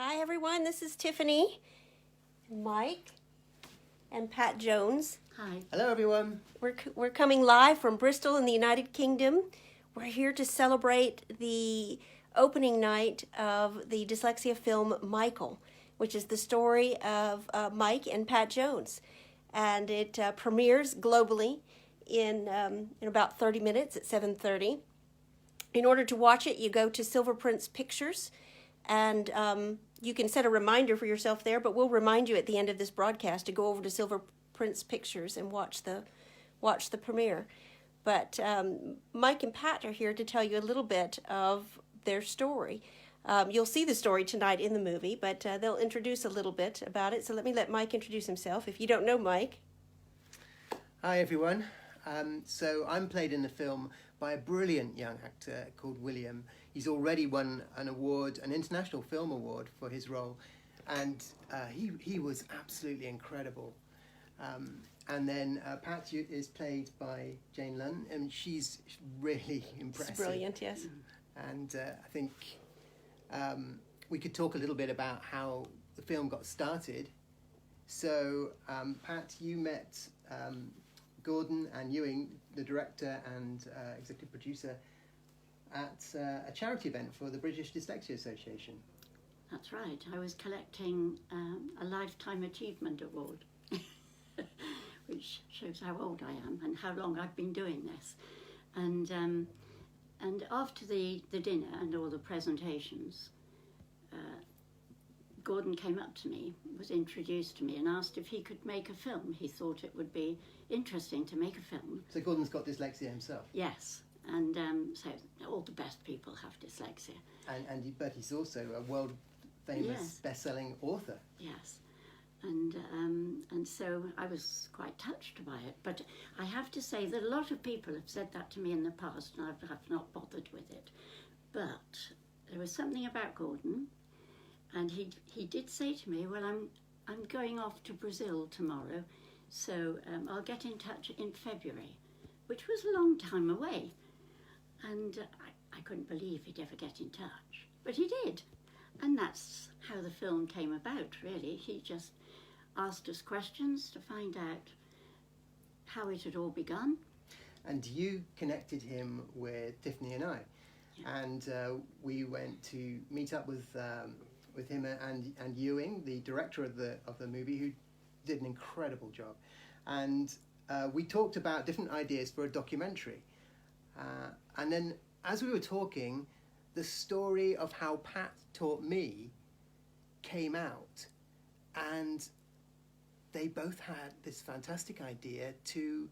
Hi everyone, this is Tiffany, Mike, and Pat Jones. Hi. Hello everyone. We're coming live from Bristol in the United Kingdom. We're here to celebrate the opening night of the dyslexia film Michael, which is the story of Mike and Pat Jones. And it premieres globally in about 30 minutes at 7:30. In order to watch it, you go to Silver Prince Pictures, and you can set a reminder for yourself there, but we'll remind you at the end of this broadcast to go over to Silver Prince Pictures and watch the premiere. But Mike and Pat are here to tell you a little bit of their story. You'll see the story tonight in the movie, but they'll introduce a little bit about it. So let Mike introduce himself. If you don't know Mike. Hi everyone. So I'm played in the film by a brilliant young actor called William. He's already won an award, an international film award for his role, and he was absolutely incredible. And then Pat is played by Jane Lunn, and she's really impressive. It's brilliant, yes. And I think we could talk a little bit about how the film got started. So Pat, you met Gordon and Ewing, the director and executive producer, at a charity event for the British Dyslexia Association. That's right. I was collecting a Lifetime Achievement Award, which shows how old I am and how long I've been doing this. And after the dinner and all the presentations, Gordon came up to me, was introduced to me, and asked if he could make a film. He thought it would be interesting to make a film. So Gordon's got dyslexia himself. Yes, and so all the best people have dyslexia. But he's also a world famous best-selling author. Yes, and so I was quite touched by it. But I have to say that a lot of people have said that to me in the past, and I have not bothered with it. But there was something about Gordon. And he did say to me, well, I'm going off to Brazil tomorrow, so I'll get in touch in February, which was a long time away. And I couldn't believe he'd ever get in touch, but he did. And that's how the film came about, really. He just asked us questions to find out how it had all begun. And you connected him with Tiffany and I. Yeah. And we went to meet up with him and Ewing, the director of the movie, who did an incredible job. And we talked about different ideas for a documentary. And then as we were talking, the story of how Pat taught me came out. And they both had this fantastic idea to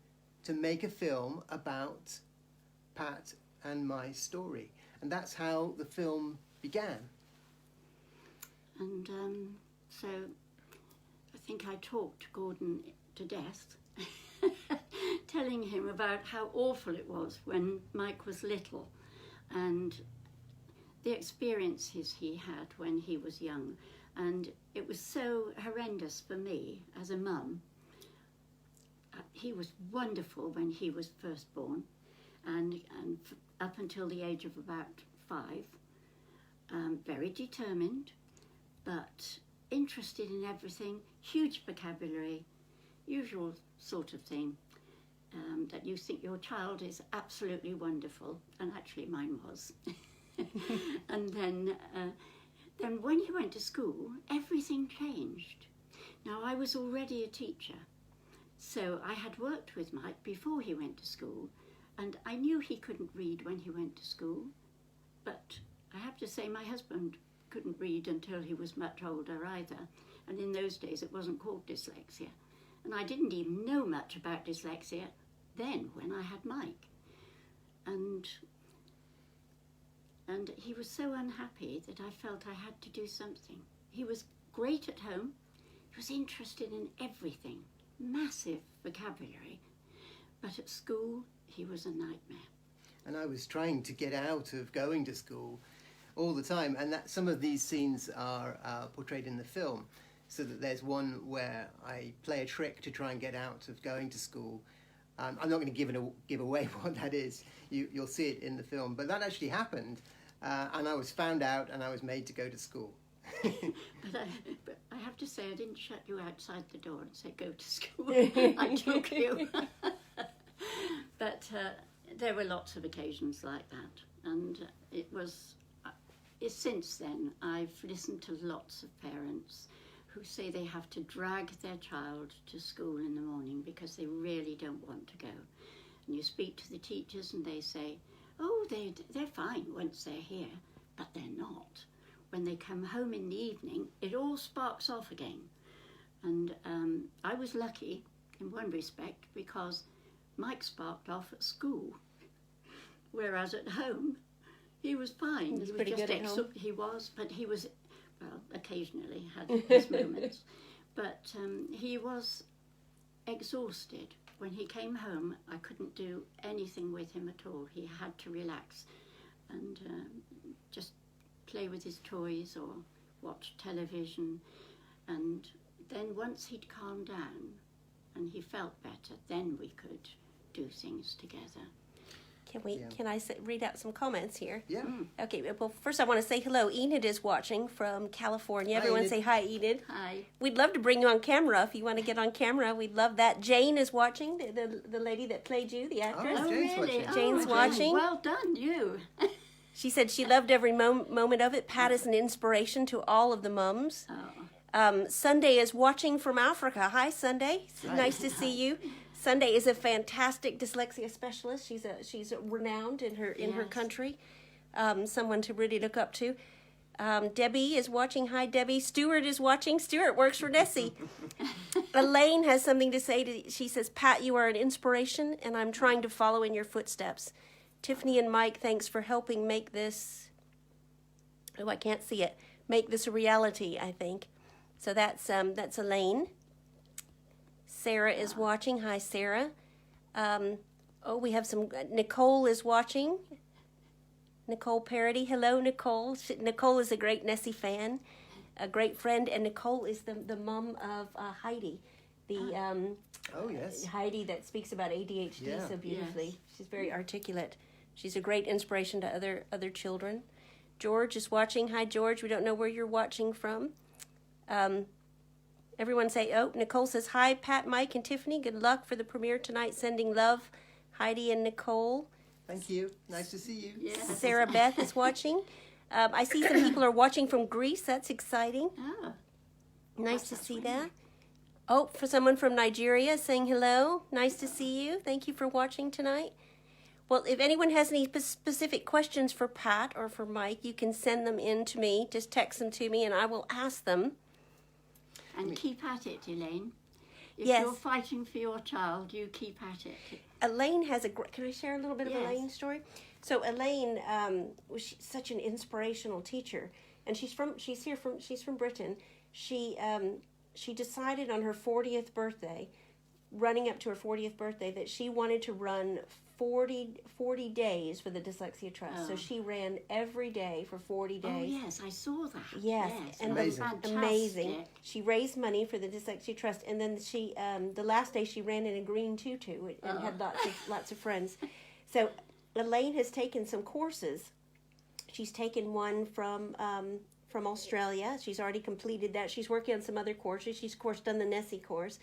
make a film about Pat and my story. And that's how the film began. And so I think I talked Gordon to death, telling him about how awful it was when Mike was little and the experiences he had when he was young. And it was so horrendous for me as a mum. He was wonderful when he was first born and up until the age of about 5, very determined, but interested in everything, huge vocabulary, usual sort of thing, that you think your child is absolutely wonderful, and actually mine was. And then when he went to school, everything changed. Now, I was already a teacher, so I had worked with Mike before he went to school, and I knew he couldn't read when he went to school, but I have to say my husband couldn't read until he was much older either, and in those days it wasn't called dyslexia, and I didn't even know much about dyslexia then when I had Mike, and he was so unhappy that I felt I had to do something. He was great at home, he was interested in everything, massive vocabulary, but at school he was a nightmare. And I was trying to get out of going to school all the time, and that some of these scenes are portrayed in the film, so that there's one where I play a trick to try and get out of going to school. I'm not going to give away what that is. You'll see it in the film, but that actually happened, and I was found out and I was made to go to school. But I have to say, I didn't shut you outside the door and say, go to school. I took you. But there were lots of occasions like that. And since then, I've listened to lots of parents who say they have to drag their child to school in the morning because they really don't want to go. And you speak to the teachers and they say, oh, they're fine once they're here, but they're not. When they come home in the evening, it all sparks off again. And I was lucky in one respect because Mike sparked off at school, whereas at home he was fine. He was pretty good at home. He was, but he was, well, occasionally had his moments, but he was exhausted. When he came home, I couldn't do anything with him at all. He had to relax and just play with his toys or watch television. And then once he'd calmed down and he felt better, then we could do things together. Can I read out some comments here? Yeah. Okay, well, first I want to say hello. Enid is watching from California. Hi, Everyone Enid. say hi, Enid. Hi. We'd love to bring you on camera if you want to get on camera. We'd love that. Jane is watching, the lady that played you, the actress. Oh, Jane's really? watching. Jane's Jane, watching. Well done, you. She said she loved every moment of it. Pat is an inspiration to all of the mums. Sunday is watching from Africa. Hi, Sunday. Nice to see you. Sunday is a fantastic dyslexia specialist. She's renowned in her Yes. country. Someone to really look up to. Debbie is watching. Hi, Debbie. Stuart is watching. Stuart works for Nessie. Elaine has something to say. She says, Pat, you are an inspiration, and I'm trying to follow in your footsteps. Tiffany and Mike, thanks for helping make this. Oh, I can't see it. Make this a reality, I think. So that's Elaine. Sarah is watching. Hi, Sarah. We have some. Nicole is watching. Nicole Parody. Hello, Nicole. Nicole is a great Nessie fan, a great friend, and Nicole is the mom of Heidi, Oh, yes. Heidi that speaks about ADHD Yeah. so beautifully. Yes. She's very articulate. She's a great inspiration to other children. George is watching. Hi, George. We don't know where you're watching from. Everyone say, Nicole says, hi, Pat, Mike, and Tiffany. Good luck for the premiere tonight. Sending love, Heidi and Nicole. Thank you. Nice to see you. Yes. Sarah Beth is watching. I see some people are watching from Greece. That's exciting. Oh, Nice to that's see wonderful. that. For someone from Nigeria saying hello. Nice to see you. Thank you for watching tonight. Well, if anyone has any specific questions for Pat or for Mike, you can send them in to me. Just text them to me and I will ask them. And keep at it, Elaine. If Yes. you're fighting for your child, you keep at it. Elaine has a great... Can I share a little bit of Yes. Elaine's story? So Elaine was such an inspirational teacher. And she's from Britain. She decided on her 40th birthday, running up to her 40th birthday, that she wanted to run 40 days for the Dyslexia Trust. So she ran every day for 40 days. Oh, yes, I saw that. Yes, and Amazing. amazing. She raised money for the Dyslexia Trust, and then she, the last day, she ran in a green tutu and had lots of friends. So Elaine has taken some courses. She's taken one from Australia. She's already completed that. She's working on some other courses. She's, of course, done the Nessie course.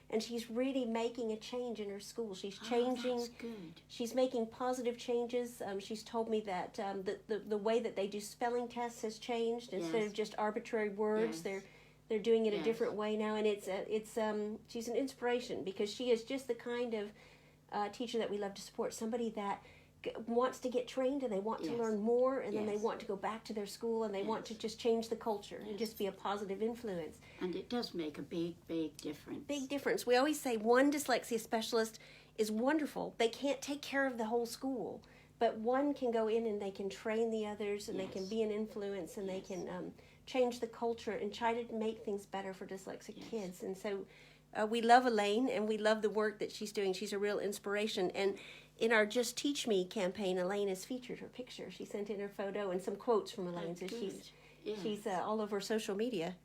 And she's really making a change in her school. She's changing. That's good. She's making positive changes. She's told me that the way that they do spelling tests has changed. Instead Yes. of just arbitrary words, Yes. they're doing it a Yes. different way now. And she's an inspiration because she is just the kind of teacher that we love to support. Somebody that wants to get trained and they want to Yes. learn more, and then they Yes. want to go back to their school and they want to just change the culture and just be a positive influence. And it does make a big, big difference. Big difference. We always say one dyslexia specialist is wonderful. They can't take care of the whole school, but one can go in and they can train the others, and they can Yes. be an influence, and they Yes. can change the culture and try to make things better for dyslexic Yes. kids. And so we love Elaine, and we love the work that she's doing. She's a real inspiration. And in our Just Teach Me campaign, Elaine has featured her picture. She sent in her photo and some quotes from Elaine. So Good. Yes. she's all over social media,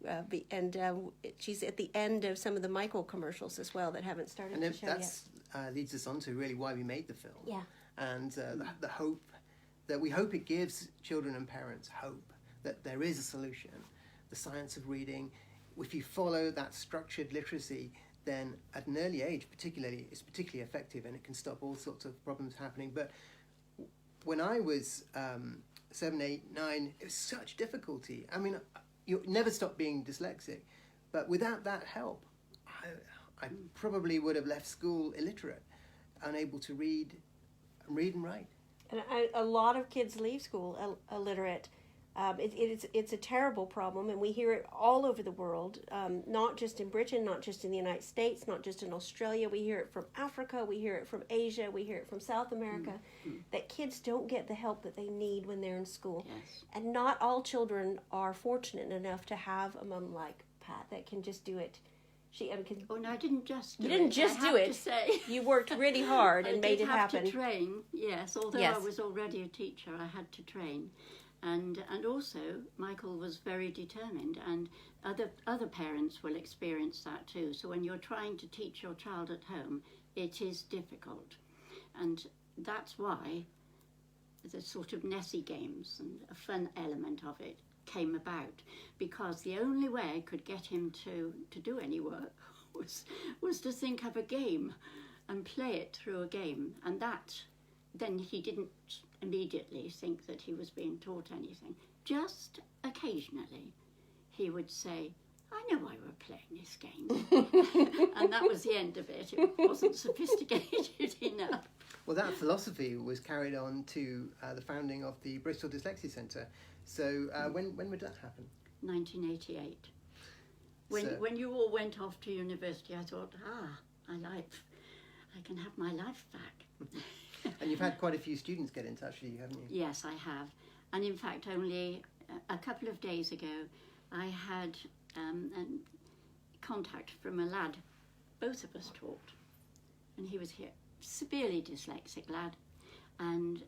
and she's at the end of some of the Michael commercials as well that haven't started And to if show yet. that's leads us on to really why we made the film. Yeah. And the hope that we hope it gives children and parents hope that there is a solution, the science of reading. If you follow that structured literacy, then at an early age, it's particularly effective, and it can stop all sorts of problems happening. But when I was 7, 8, 9, it was such difficulty. I mean, you never stop being dyslexic, but without that help, I probably would have left school illiterate, unable to read and write. And a lot of kids leave school illiterate. It's a terrible problem, and we hear it all over the world, not just in Britain, not just in the United States, not just in Australia. We hear it from Africa, we hear it from Asia, we hear it from South America, that kids don't get the help that they need when they're in school. Yes. And not all children are fortunate enough to have a mum like Pat that can just do it. Oh no, I didn't just do You it. didn't just I do have it. To say. You worked really hard and made it I did have happen. to train, yes. Although Yes. I was already a teacher, I had to train. And also, Michael was very determined, and other parents will experience that too. So when you're trying to teach your child at home, it is difficult. And that's why the sort of Nessie games and a fun element of it came about, because the only way I could get him to do any work was to think of a game and play it through a game, and that then he didn't immediately think that he was being taught anything. Just occasionally he would say, I know why we're playing this game. And that was the end of it. It wasn't sophisticated enough. Well, that philosophy was carried on to the founding of the Bristol Dyslexia Centre. So when would that happen? 1988. So- When you all went off to university, I thought, I can have my life back. And you've had quite a few students get in touch with you, haven't you? Yes, I have. And in fact, only a couple of days ago, I had a contact from a lad. Both of us taught. And he was here, severely dyslexic lad. And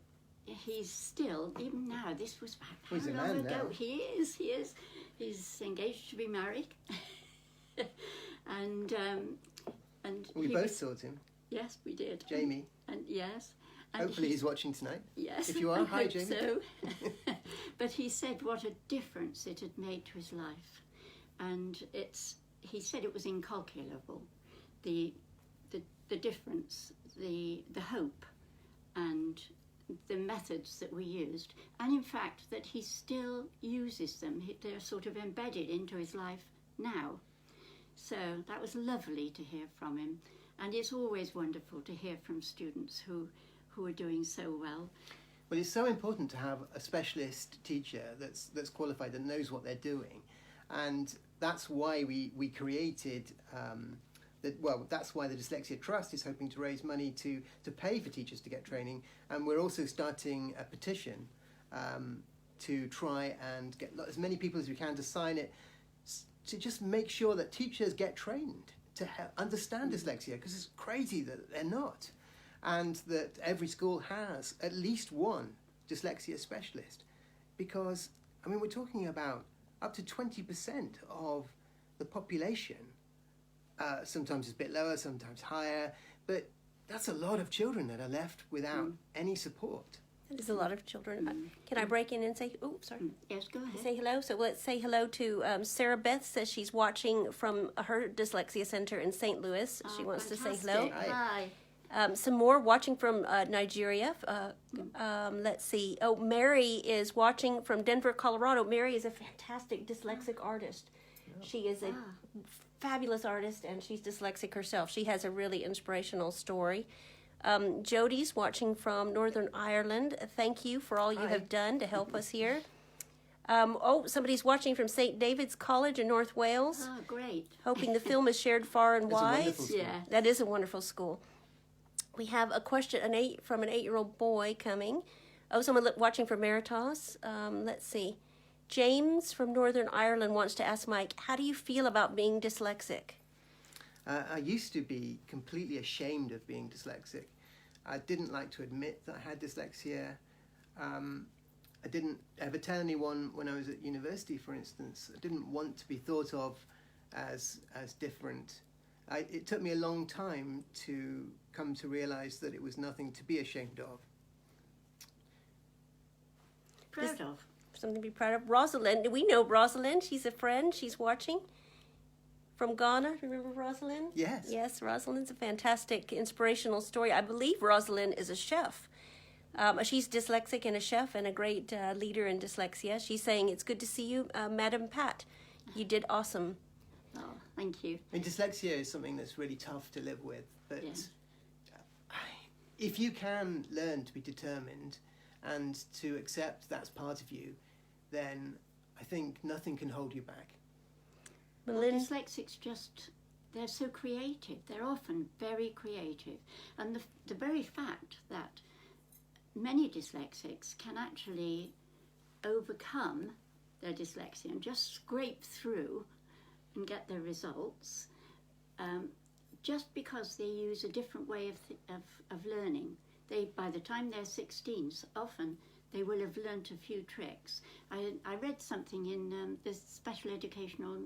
he's still, even now, this was how He's a long man ago? now. He is. He's engaged to be married. and We he both was- taught him. Yes, we did. Jamie. And yes. And Hopefully he's watching tonight. Yes, If you are, I hi, hope Jamie. So. But he said what a difference it had made to his life, and he said it was incalculable, the difference, the hope, and the methods that we used, and in fact that he still uses them. They're sort of embedded into his life now. So that was lovely to hear from him, and it's always wonderful to hear from students who are doing so well. Well, it's so important to have a specialist teacher that's qualified, that knows what they're doing, and that's why we created that's why the Dyslexia Trust is hoping to raise money to pay for teachers to get training, and we're also starting a petition to try and get as many people as we can to sign it, to just make sure that teachers get trained to understand dyslexia, because it's crazy that they're not. And that every school has at least one dyslexia specialist, because I mean we're talking about up to 20% of the population. Sometimes it's a bit lower, sometimes higher, but that's a lot of children that are left without any support. That is a lot of children. Can I break in and say, oh, sorry. Yes, go ahead. Say hello. So let's say hello to Sarah Beth. Says she's watching from her dyslexia center in St. Louis. She wants to say hello. Fantastic. Hi. Some more watching from Nigeria. Let's see. Oh, Mary is watching from Denver, Colorado. Mary is a fantastic dyslexic artist. She is a fabulous artist, and she's dyslexic herself. She has a really inspirational story. Jody's watching from Northern Ireland. Thank you for all you have done to help us here. Somebody's watching from St. David's College in North Wales. Oh, great. Hoping the film is shared far and It's a wide. wonderful school. Yeah. That is a wonderful school. We have a question from an 8-year-old boy coming. Oh, someone watching from Meritos. Let's see. James from Northern Ireland wants to ask Mike, how do you feel about being dyslexic? I used to be completely ashamed of being dyslexic. I didn't like to admit that I had dyslexia. I didn't ever tell anyone when I was at university, for instance. I didn't want to be thought of as different. It took me a long time to come to realise that it was nothing to be ashamed of. Proud of. something to be proud of. Rosalind, we know Rosalind. She's a friend. She's watching from Ghana. Remember Rosalind? Yes. Yes, Rosalind's a fantastic, inspirational story. I believe Rosalind is a chef. She's dyslexic and a chef and a great leader in dyslexia. She's saying, it's good to see you, Madam Pat. You did awesome. Oh, thank you. I mean, dyslexia is something that's really tough to live with, but if you can learn to be determined and to accept that's part of you, then I think nothing can hold you back. Well, dyslexics they're so creative. They're often very creative. And the very fact that many dyslexics can actually overcome their dyslexia and just scrape through and get their results, just because they use a different way of learning. By the time they're 16, often they will have learnt a few tricks. I read something in the Special Educational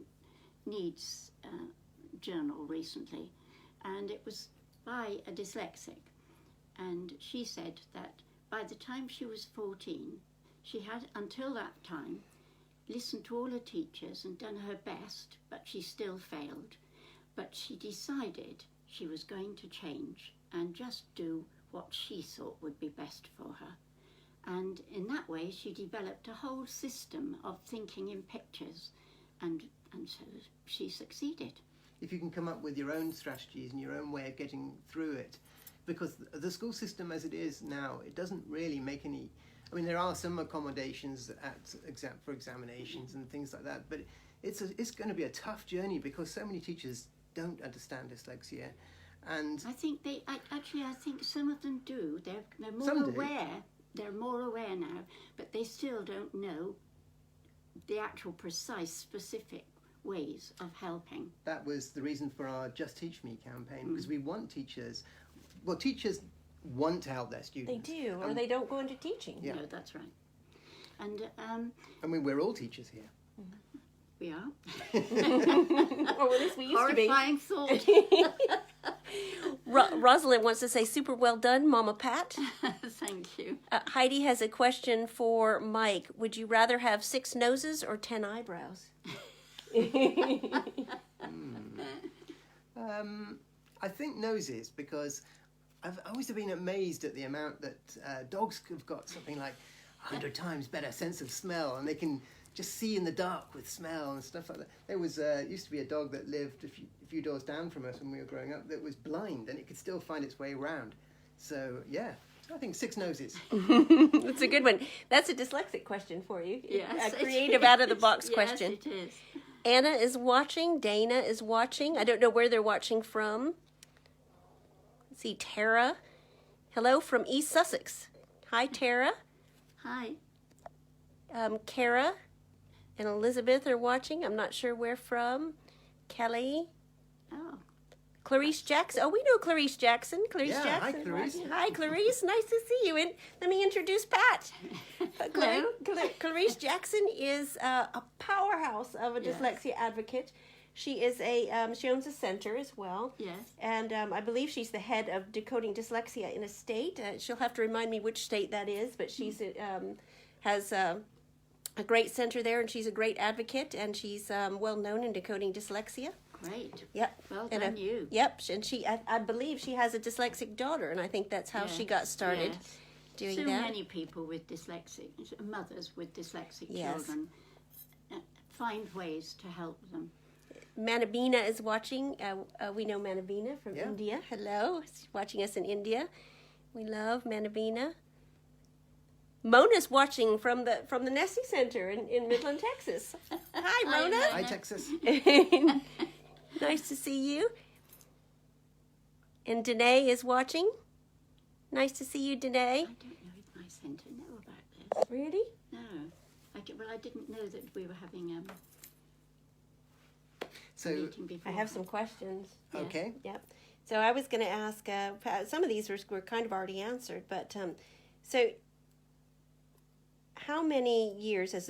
Needs journal recently, and it was by a dyslexic, and she said that by the time she was 14, she had until that time listened to all her teachers and done her best, but she still failed. But she decided she was going to change and just do what she thought would be best for her. And in that way, she developed a whole system of thinking in pictures, and so she succeeded. If you can come up with your own strategies and your own way of getting through it, because the school system as it is now, it doesn't really make any. I mean, there are some accommodations for examinations and things like that, but it's going to be a tough journey because so many teachers don't understand dyslexia, and I think I think some of them do. They're more Some do. aware. They're more aware now, but they still don't know the actual precise, specific ways of helping. that was the reason for our Just Teach Me campaign, because we want teachers. Well, teachers want to help their They students. do, or they don't go into teaching. Yeah. No, that's right. And I mean, we're all teachers here. we are. Or at least we used to be. Horrifying thought. Rosalind wants to say, super well done, Mama Pat. Thank you. Heidi has a question for Mike. Would you rather have 6 noses or 10 eyebrows? I think noses, because I've always been amazed at the amount that dogs have got something like 100 times better sense of smell, and they can just see in the dark with smell and stuff like that. There was used to be a dog that lived a few doors down from us when we were growing up that was blind, and it could still find its way around. So yeah, I think 6 noses. That's a good one. That's a dyslexic question for you. Yes, A it creative is. out-of-the-box question. Yes, it is. Anna is watching. Dana is watching. I don't know where they're watching from. Let's see, Tara. Hello from East Sussex. Hi, Tara. Hi. Kara and Elizabeth are watching. I'm not sure where from. Kelly. Oh, Clarice Jackson. Oh, we know Clarice Jackson. Clarice Yeah, hi, Jackson. Clarice. Hi, Clarice. Nice to see you. And let me introduce Pat. Hello. Clarice Jackson is a powerhouse of a Yes. dyslexia advocate. She is she owns a center as well. yes. And I believe she's the head of Decoding Dyslexia in a state. She'll have to remind me which state that is, but she's has a great center there, and she's a great advocate, and she's well known in decoding dyslexia. Great. Yep. Well And done, you. Yep, and I believe she has a dyslexic daughter, and I think that's how she Yes, got started yes. doing So that. many people with dyslexic, mothers with dyslexic Yes. children, find ways to help them. Manabina is watching. We know Manabina from Yeah. India. Hello, she's watching us in India. We love Manabina. Mona's watching from the Nessie Center in Midland, Texas. Hi, Mona. Hi, Texas. Nice to see you. And Danae is watching. Nice to see you, Danae. I don't know if my centre know about this. Really? No. I didn't know that we were having a So, meeting before. I have some questions. okay. Yep. So I was going to ask, some of these were kind of already answered, but so how many years has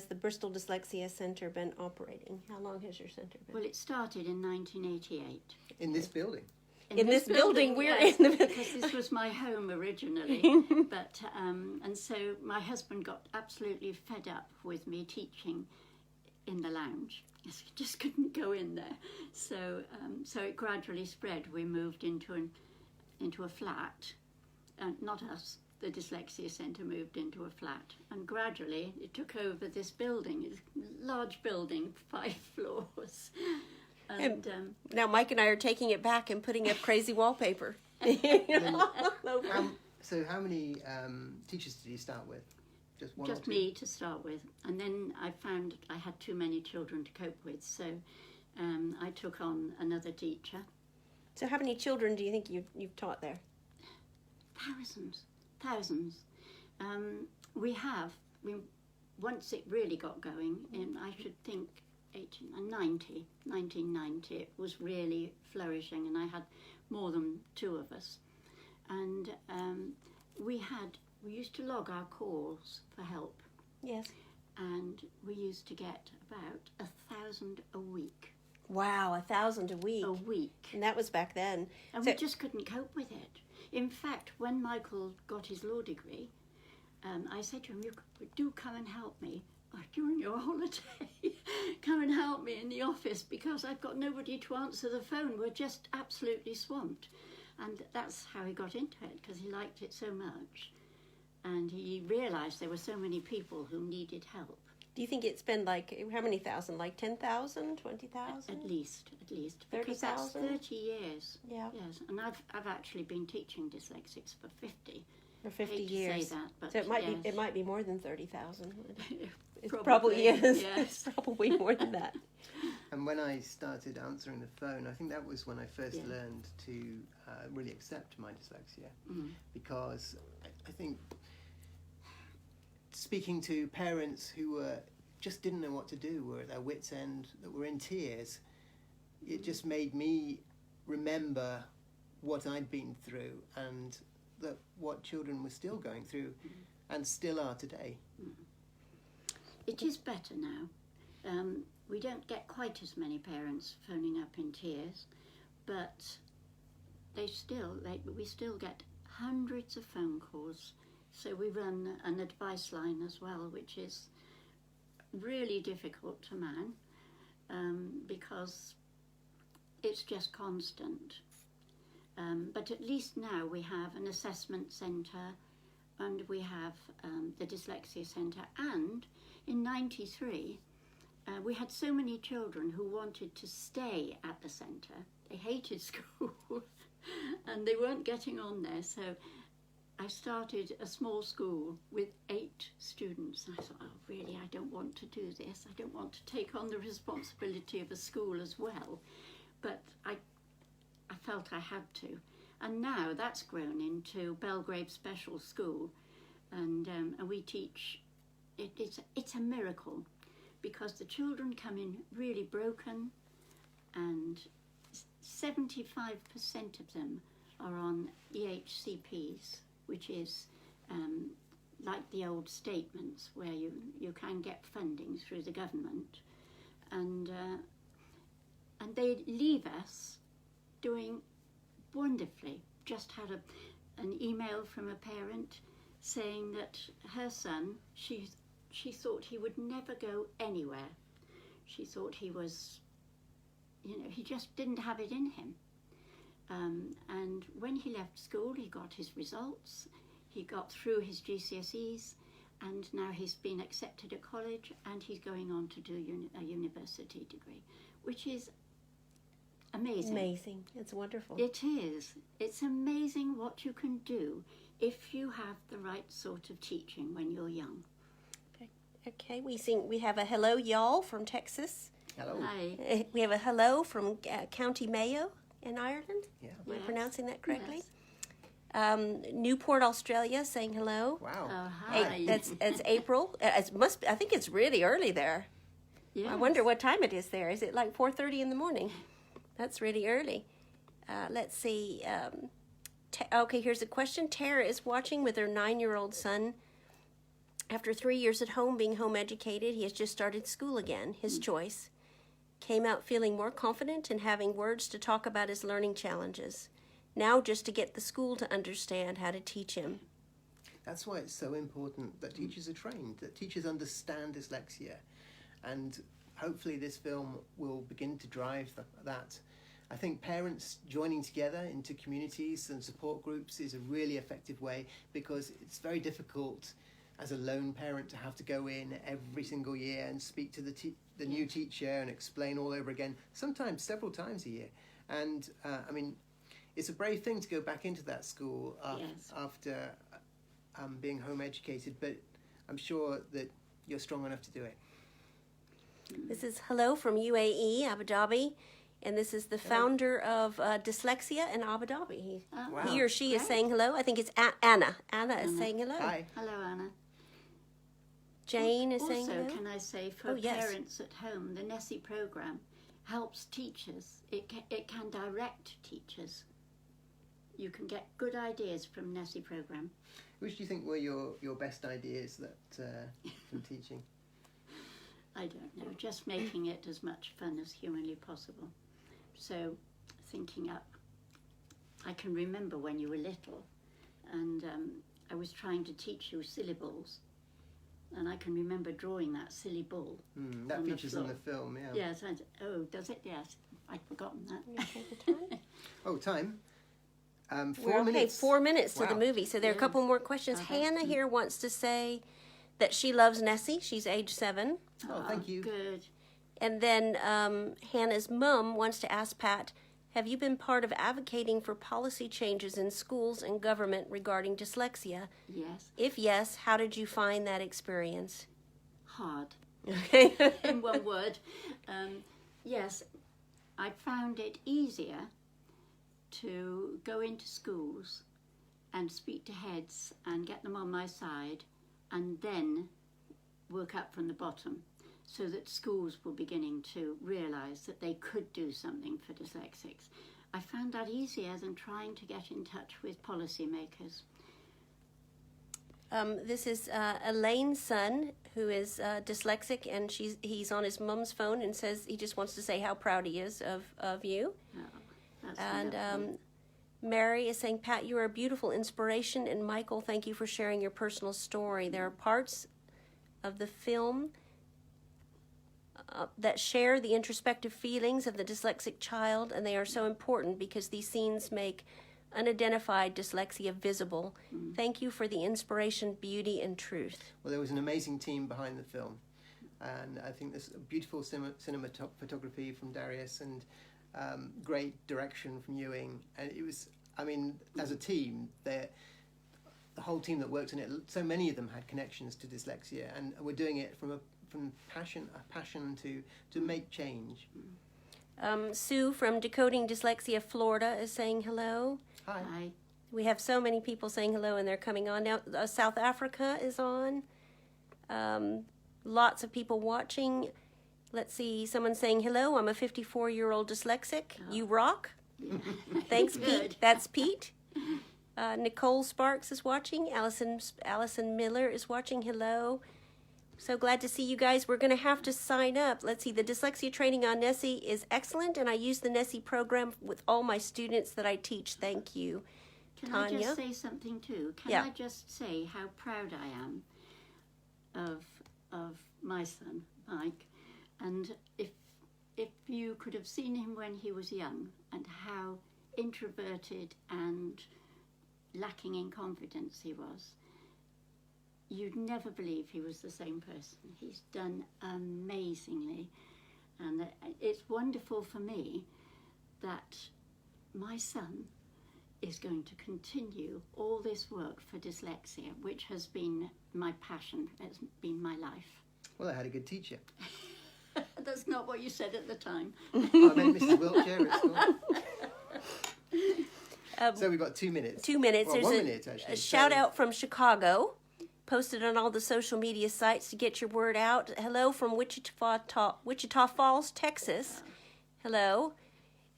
the Bristol Dyslexia Center been operating? How long has your center been? Well, it started in 1988. In this building. in this building we're in the because this was my home originally. But and so my husband got absolutely fed up with me teaching in the lounge. He just couldn't go in there. So so it gradually spread. We moved into a flat, not us. The Dyslexia Centre moved into a flat, and gradually it took over this building. It's a large building, 5 floors. And now Mike and I are taking it back and putting up crazy wallpaper. So how many teachers did you start with? Just one or just two? me to start with, and then I found I had too many children to cope with, so I took on another teacher. So how many children do you think you've taught there? Thousands. Once it really got going, I should think 1990, it was really flourishing, and I had more than 2 of us. And we used to log our calls for help, Yes. and we used to get about 1,000 a week. Wow, 1,000 a week. A week. And that was back then. And So- we just couldn't cope with it. In fact, when Michael got his law degree, I said to him, "You do come and help me during your holiday. Come and help me in the office because I've got nobody to answer the phone. We're just absolutely swamped." And that's how he got into it, because he liked it so much. And he realised there were so many people who needed help. Do you think it's been like, how many thousand? Like 10,000, 20,000? At least. Because that's 30,000? 30 years. Yeah. Yes, and I've actually been teaching dyslexics for 50. For 50 Hate to years. say that, but So yes. it might be more than 30,000. It Probably, probably is. yes. It's probably more than that. And when I started answering the phone, I think that was when I first Yeah. learned to really accept my dyslexia, because I think speaking to parents who just didn't know what to do, were at their wits' end, that were in tears, it just made me remember what I'd been through and that what children were still going through and still are today. It is better now. We don't get quite as many parents phoning up in tears, but we still get hundreds of phone calls. So we run an advice line as well, which is really difficult to man because it's just constant. But at least now we have an assessment centre, and we have the Dyslexia Centre, and in '93 we had so many children who wanted to stay at the centre. They hated school and they weren't getting on there, so I started a small school with 8 students. And I thought, oh really, I don't want to do this. I don't want to take on the responsibility of a school as well. But I felt I had to. And now that's grown into Belgrave Special School, and we teach. It's a miracle, because the children come in really broken, and 75% of them are on EHCPs, which is like the old statements where you can get funding through the government, and they leave us doing wonderfully. Just had an email from a parent saying that her son, she thought he would never go anywhere. She thought he was, he just didn't have it in him. And when he left school, he got his results, he got through his GCSEs, and now he's been accepted at college, and he's going on to do a university degree, which is amazing. Amazing. It's wonderful. It is. It's amazing what you can do if you have the right sort of teaching when you're young. Okay, we have a hello y'all from Texas. Hello. Hi. We have a hello from County Mayo in Ireland. Yeah. Am I Yes. pronouncing that correctly? Yes. Newport, Australia, saying hello. Wow. Oh, hi. Hey, that's April. I think it's really early there. Yes. I wonder what time it is there. Is it like 4:30 in the morning? That's really early. Let's see. Okay, here's a question. Tara is watching with her 9-year-old son. After 3 years at home, being home educated, he has just started school again, his choice. Came out feeling more confident and having words to talk about his learning challenges. now just to get the school to understand how to teach him. That's why it's so important that teachers are trained, that teachers understand dyslexia. And hopefully this film will begin to drive that. I think parents joining together into communities and support groups is a really effective way, because it's very difficult as a lone parent to have to go in every single year and speak to the new teacher and explain all over again, sometimes several times a year. And I mean, it's a brave thing to go back into that school after being home educated, but I'm sure that you're strong enough to do it. This is hello from UAE, Abu Dhabi, and this is the founder of Dyslexia in Abu Dhabi. He or she is saying hello. I think it's Anna. Anna is saying hello. Hi. Hello, Anna. Jane is saying hello. Also, can I say, for parents at home, the Nessie program helps teachers. It can direct teachers. You can get good ideas from Nessie program. Which do you think were your best ideas from teaching? I don't know, just making it as much fun as humanly possible. So, thinking up, I can remember when you were little, and I was trying to teach you syllables, and I can remember drawing that silly bull. That features in the film, yeah. Yes, does it? Yes, I'd forgotten that. Oh, time. 4 We're minutes. 4 minutes to the movie, so there are a couple more questions. Hannah here wants to say that she loves Nessie. She's age 7. Oh, thank you. Good. And then Hannah's mom wants to ask Pat, have you been part of advocating for policy changes in schools and government regarding dyslexia? Yes. If yes, how did you find that experience? Hard. Okay. In one word. Yes, I found it easier to go into schools and speak to heads and get them on my side, and then work up from the bottom, so that schools were beginning to realise that they could do something for dyslexics. I found that easier than trying to get in touch with policymakers. This is Elaine's son, who is dyslexic, and he's on his mom's phone and says he just wants to say how proud he is of you. Oh, that's And wonderful. Mary is saying, Pat, you are a beautiful inspiration, and Michael, thank you for sharing your personal story. There are parts of the film that share the introspective feelings of the dyslexic child, and they are so important because these scenes make unidentified dyslexia visible. Thank you for the inspiration, beauty, and truth. Well, there was an amazing team behind the film, and I think there's a beautiful photography from Darius, and great direction from Ewing. And it was, I mean, as a team, the whole team that worked on it, so many of them had connections to dyslexia, and we're doing it from a passion to make change. Sue from Decoding Dyslexia Florida is saying hello. Hi. We have so many people saying hello, and they're coming on now. South Africa is on. Lots of people watching. Let's see, someone saying hello. I'm a 54-year-old dyslexic. You rock. Thanks, Pete. That's Pete. Nicole Sparks is watching. Allison Miller is watching. Hello. So glad to see you guys. We're going to have to sign up. Let's see. The dyslexia training on Nessie is excellent, and I use the Nessie program with all my students that I teach. Thank you, Tanya. I just say something too? Can I just say how proud I am of my son, Mike, and if you could have seen him when he was young and how introverted and lacking in confidence he was, you'd never believe he was the same person. He's done amazingly, and it's wonderful for me that my son is going to continue all this work for dyslexia, which has been my passion, it's been my life. Well, I had a good teacher. That's not what you said at the time. I meant Mrs. Wiltshire at school. So we've got 2 minutes. 2 minutes. Well, There's 1 minute, actually. a shout out from Chicago, posted on all the social media sites to get your word out. Hello from Wichita Falls, Texas. Hello.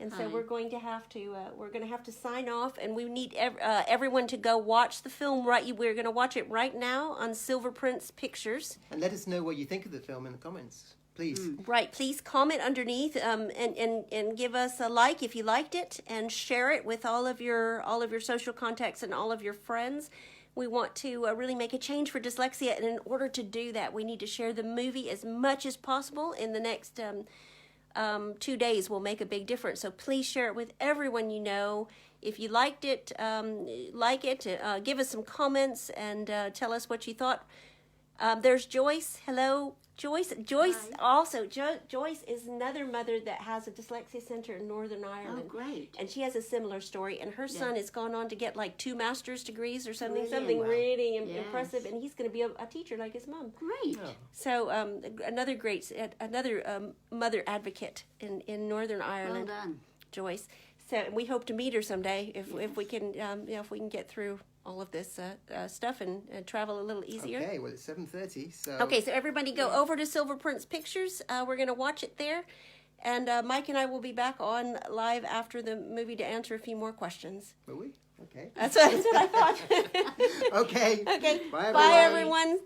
And so Hi. we're going to have to sign off, and we need everyone to go watch the film. We're going to watch it right now on Silver Prince Pictures. And let us know what you think of the film in the comments, please. Right, please comment underneath, and give us a like if you liked it, and share it with all of your social contacts and all of your friends. We want to really make a change for dyslexia, and in order to do that, we need to share the movie as much as possible. In the next 2 days will make a big difference. So please share it with everyone you know. If you liked it, give us some comments and tell us what you thought. There's Joyce. Hello, Joyce. Joyce Hi. also. Joyce is another mother that has a dyslexia center in Northern Ireland. Oh, great. And she has a similar story. And her son has gone on to get like 2 master's degrees or something. Really? Something Wow. really Yes. impressive. And he's going to be a teacher like his mom. Great. Oh. So another mother advocate in Northern Well Ireland, done. Joyce. So we hope to meet her someday if we can if we can get through all of this stuff and travel a little easier. Okay, well, it's 7:30, so... Okay, so everybody go over to Silver Prince Pictures. We're going to watch it there. And Mike and I will be back on live after the movie to answer a few more questions. Will we? Okay. That's what I thought. Okay. Okay, Bye, bye everyone. everyone.